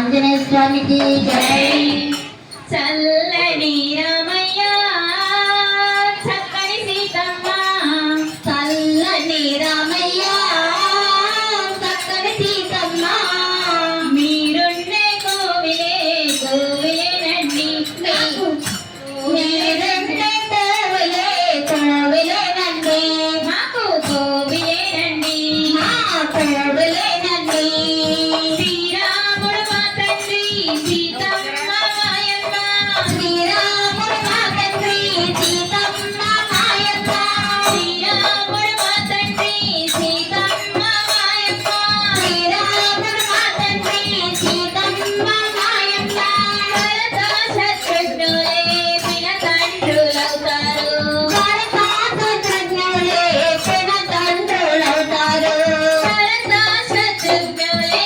ఆంజనేయ స్వామికి జై. చల్లని రామయ్య చక్కని సీతమ్మ, చల్లని రామయ్య చక్కని సీతమ్మ, మీరుండే కోవిలే కోవిలేనండి, మీరుండే కోవిలే కోవిలేనండి, మాకు కోవిలేనండి. మా కోవిలేనండి. శ్రీరాముడు మా తండ్రి సీతమ్మ మాయమ్మ, శ్రీరాముడు మా తండ్రి సీతమ్మ మాయమ్మ, శ్రీరాముడు మా తండ్రి సీతమ్మ మాయమ్మ, శ్రీరాముడు మా తండ్రి సీతమ్మ మాయమ్మ. భరత శత్రుఘ్నులే పిన తండ్రులవుతారు, భరత శత్రుఘ్నులే పిన తండ్రులవుతారు, భరత శత్రుఘ్నులే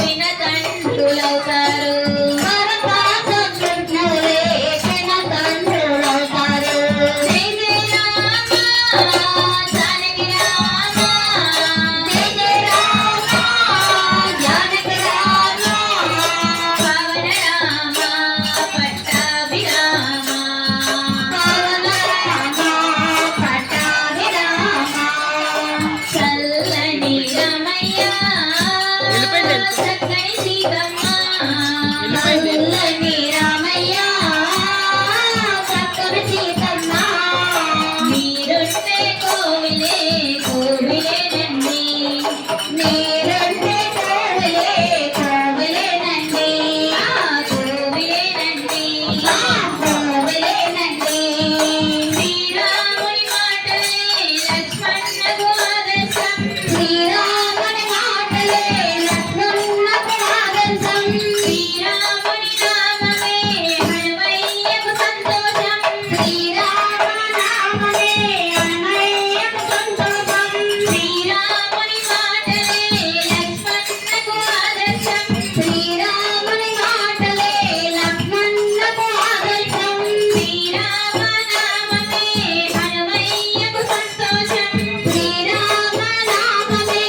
పిన తండ్రులవుతారు. భరత శత్రుఘ్నులే పిన తండ్రులవుతారు. జై జై రామ జానకి రామ, జయ జయ రామ జానకి రామ, పవన రామ పట్టాభిరామ, పవన రామ పట్టాభిరామ. చల్లని రామయ్య చక్కని సీతమ్మ, చల్లని రామయ్య చక్కని సీతమ్మ, మీరుండే కోవిలే కోవిలేనండి, మీరుండే కోవిలే కోవిలేనండి, ఆ కోవిలేనండి. మా కోవిలేనండి. శ్రీరాముని మాటలే లక్ష్మణకు ఆదర్శం, శ్రీరాముని మాటలే లక్ష్మణునకు ఆదర్శం, శ్రీరాముని నామమే హనుమయ్యకు సంతోషం, శ్రీరామ నామమే అన్నయ్యకు సంతోషం, శ్రీరాముని మాటలే లక్ష్మణకు ఆదర్శం, శ్రీరాముని మాటలే లక్ష్మణునకు ఆదర్శం, శ్రీరామ నామమే హనుమయ్యకు సంతోషం, శ్రీరామ నామమే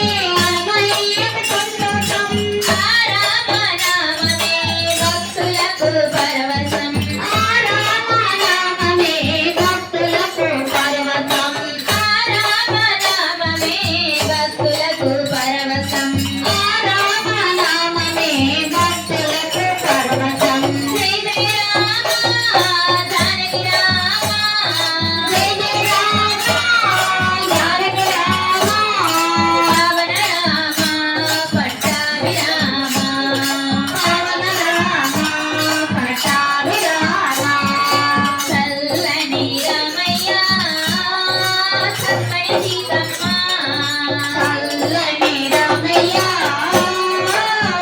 అన్నయ్యకు సంతోషం, ఆ రామ నామమే భక్తులకు పరవశం, ఆ రామ నామమే భక్తులకు పరవశం, ఆ రామ నామమే భక్తులకు పరవశం. ఆ రామ నామమే భక్తులకు పరవశం. జై జై రామ జానకి రామ, జయ జయ రామ జానకి రామ, పవన రామ పట్టాభిరామ, పవన రామ పట్టాభిరామ. చల్లని రామయ్య చక్కని సీతమ్మ, చల్లని రామయ్య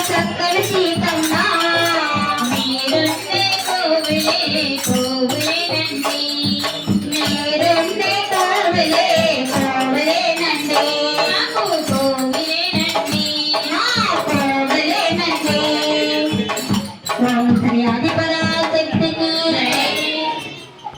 చక్కని సీతమ్మ, మీరుండే కోవిలే కోవిలేనండి,